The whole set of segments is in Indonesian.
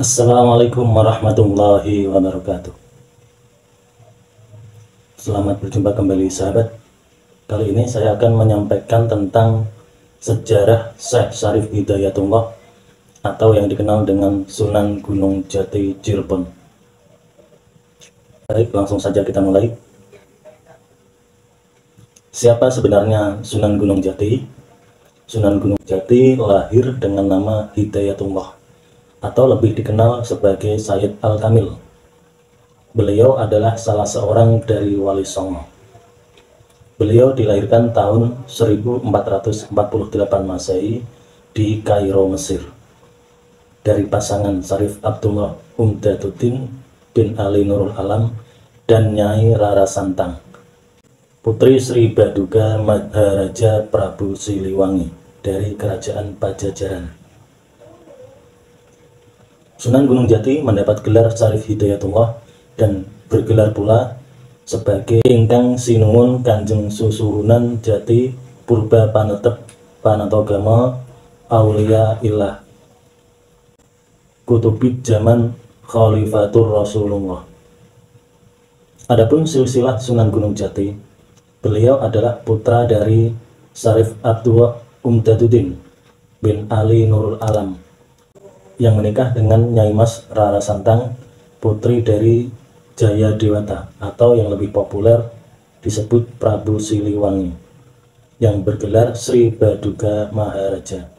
Assalamualaikum warahmatullahi wabarakatuh. Selamat berjumpa kembali sahabat. Kali ini saya akan menyampaikan tentang sejarah Syekh Syarif Hidayatullah atau yang dikenal dengan Sunan Gunung Jati Cirebon. Baik, langsung saja kita mulai. Siapa sebenarnya Sunan Gunung Jati? Sunan Gunung Jati lahir dengan nama Hidayatullah atau lebih dikenal sebagai Sayyid Al-Kamil. Beliau adalah salah seorang dari Wali Songo. Beliau dilahirkan tahun 1448 Masehi di Kairo, Mesir, dari pasangan Syarif Abdullah Umdatuddin bin Ali Nurul Alam dan Nyai Rara Santang, putri Sri Baduga Maharaja Prabu Siliwangi dari Kerajaan Pajajaran. Sunan Gunung Jati mendapat gelar Syarif Hidayatullah dan bergelar pula sebagai Ingkang Sinuwun Kanjeng Susuhunan Jati Purba Panetep Panatogama Aulia Illah Kutubid Zaman Khalifatur Rasulullah. Adapun silsilah Sunan Gunung Jati, beliau adalah putra dari Syarif Abdullah Umdatuddin bin Ali Nurul Alam yang menikah dengan Nyai Mas Rara Santang, putri dari Jaya Dewata atau yang lebih populer disebut Prabu Siliwangi, yang bergelar Sri Baduga Maharaja.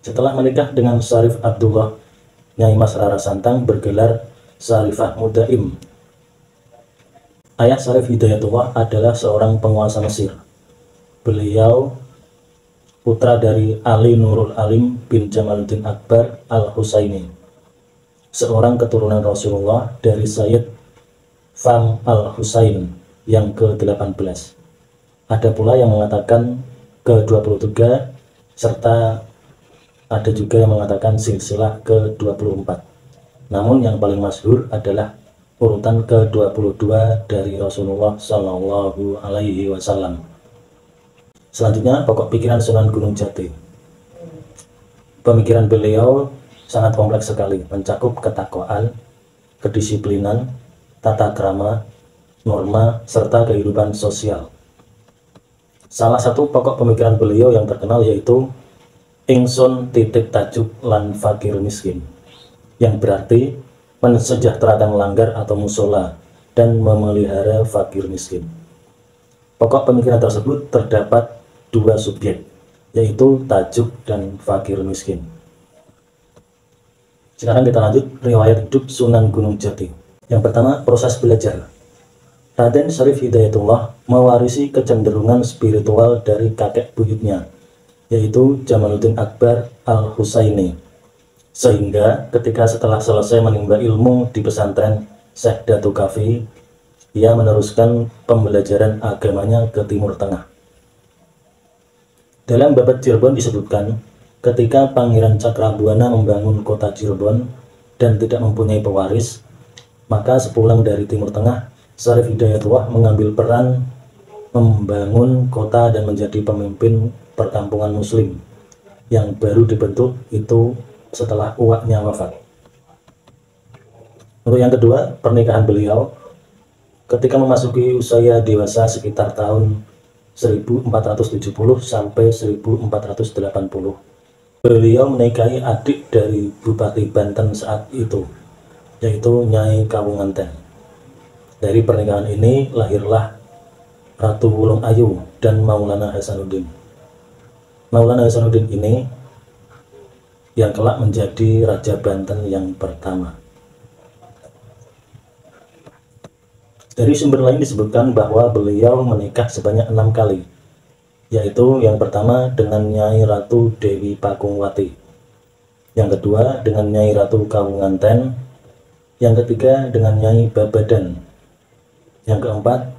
Setelah menikah dengan Syarif Abdullah, Nyai Mas Rara Santang bergelar Syarifah Mudaim. Ayah Syarif Hidayatullah adalah seorang penguasa Mesir. Beliau putra dari Ali Nurul Alim bin Jamaluddin Akbar Al-Husaini, seorang keturunan Rasulullah dari Sayyid Fam Al-Husain yang ke-18. Ada pula yang mengatakan ke-23, serta ada juga yang mengatakan silsilah ke-24. Namun yang paling masyhur adalah urutan ke-22 dari Rasulullah Shallallahu Alaihi Wasallam. Selanjutnya, pokok pikiran Sunan Gunung Jati. Pemikiran beliau sangat kompleks sekali, mencakup ketakwaan, kedisiplinan, tata krama, norma, serta kehidupan sosial. Salah satu pokok pemikiran beliau yang terkenal yaitu Ingsun titik tajuk lan fakir miskin, yang berarti mensejahterakan langgar atau musola dan memelihara fakir miskin. Pokok pemikiran tersebut terdapat dua subjek, yaitu tajuk dan fakir miskin. Sekarang kita lanjut riwayat hidup Sunan Gunung Jati. Yang pertama, proses belajar. Raden Syarif Hidayatullah mewarisi kecenderungan spiritual dari kakek buyutnya, yaitu Jamaluddin Akbar Al-Husaini, sehingga ketika setelah selesai menimba ilmu di pesantren Syekh Datu Kafi, ia meneruskan pembelajaran agamanya ke Timur Tengah. Dalam Babad Cirebon disebutkan, ketika Pangeran Cakrabuana membangun kota Cirebon dan tidak mempunyai pewaris, maka sepulang dari Timur Tengah, Syarif Hidayatullah mengambil peran membangun kota dan menjadi pemimpin perkampungan Muslim yang baru dibentuk itu setelah uaknya wafat. Untuk yang kedua, pernikahan beliau. Ketika memasuki usia dewasa sekitar tahun 1470 sampai 1480, beliau menikahi adik dari Bupati Banten saat itu, yaitu Nyai Kawunganten. Dari pernikahan ini lahirlah Ratu Wulung Ayu dan Maulana Hasanuddin. Maulana Hasanuddin ini yang kelak menjadi Raja Banten yang pertama. Dari sumber lain disebutkan bahwa beliau menikah sebanyak 6 kali, yaitu yang pertama dengan Nyai Ratu Dewi Pakungwati, yang kedua dengan Nyai Ratu Kawunganten, yang ketiga dengan Nyai Babadan, yang keempat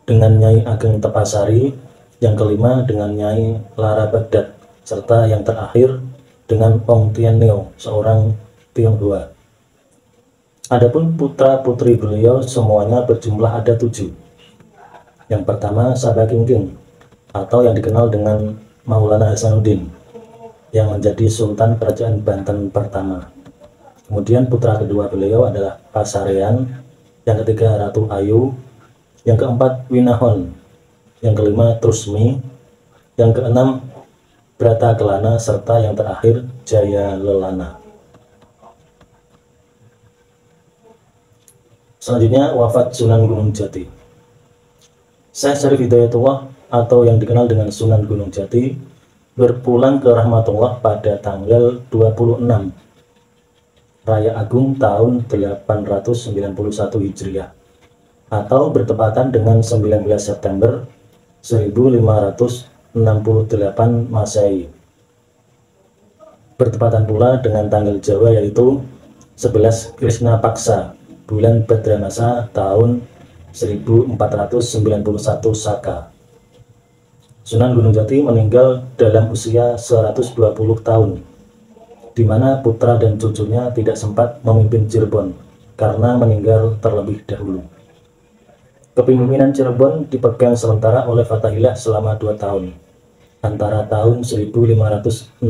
dengan Nyai Ageng Tepasari, yang kelima dengan Nyai Lara Bagdad, serta yang terakhir dengan Ong Tien Neo, seorang Tionghoa. Adapun putra-putri beliau semuanya berjumlah ada 7. Yang pertama Saba Kingking, atau yang dikenal dengan Maulana Hasanuddin, yang menjadi Sultan Kerajaan Banten pertama. Kemudian putra kedua beliau adalah Pasarean, yang ketiga Ratu Ayu, yang keempat Winahon, yang kelima Trusmi, yang keenam Brata Kelana, serta yang terakhir Jaya Lelana. Selanjutnya wafat Sunan Gunung Jati. Syekh Syarif Hidayatullah atau yang dikenal dengan Sunan Gunung Jati berpulang ke rahmatullah pada tanggal 26 Raya Agung tahun 891 Hijriah atau bertepatan dengan 19 September 1568 Masehi. Bertepatan pula dengan tanggal Jawa yaitu 11 Krishna Paksa bulan Bhadramasa tahun 1491 Saka. Sunan Gunung Jati meninggal dalam usia 120 tahun, di mana putra dan cucunya tidak sempat memimpin Cirebon karena meninggal terlebih dahulu. Kepemimpinan Cirebon dipegang sementara oleh Fathahillah selama 2 tahun, antara tahun 1568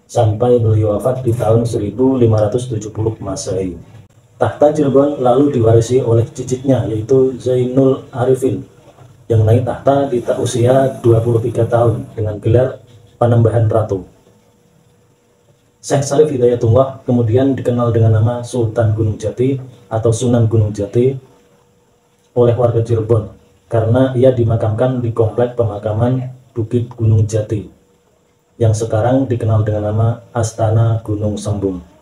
sampai beliau wafat di tahun 1570 Masehi. Tahta Cirebon lalu diwarisi oleh cicitnya yaitu Zainul Arifin yang naik tahta di usia 23 tahun dengan gelar Panembahan Ratu. Syekh Syarif Hidayatullah kemudian dikenal dengan nama Sultan Gunung Jati atau Sunan Gunung Jati oleh warga Cirebon karena ia dimakamkan di komplek pemakaman Bukit Gunung Jati yang sekarang dikenal dengan nama Astana Gunung Sembung.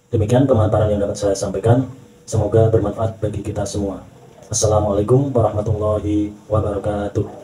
Demikian pemaparan yang dapat saya sampaikan, semoga bermanfaat bagi kita semua. Assalamualaikum warahmatullahi wabarakatuh.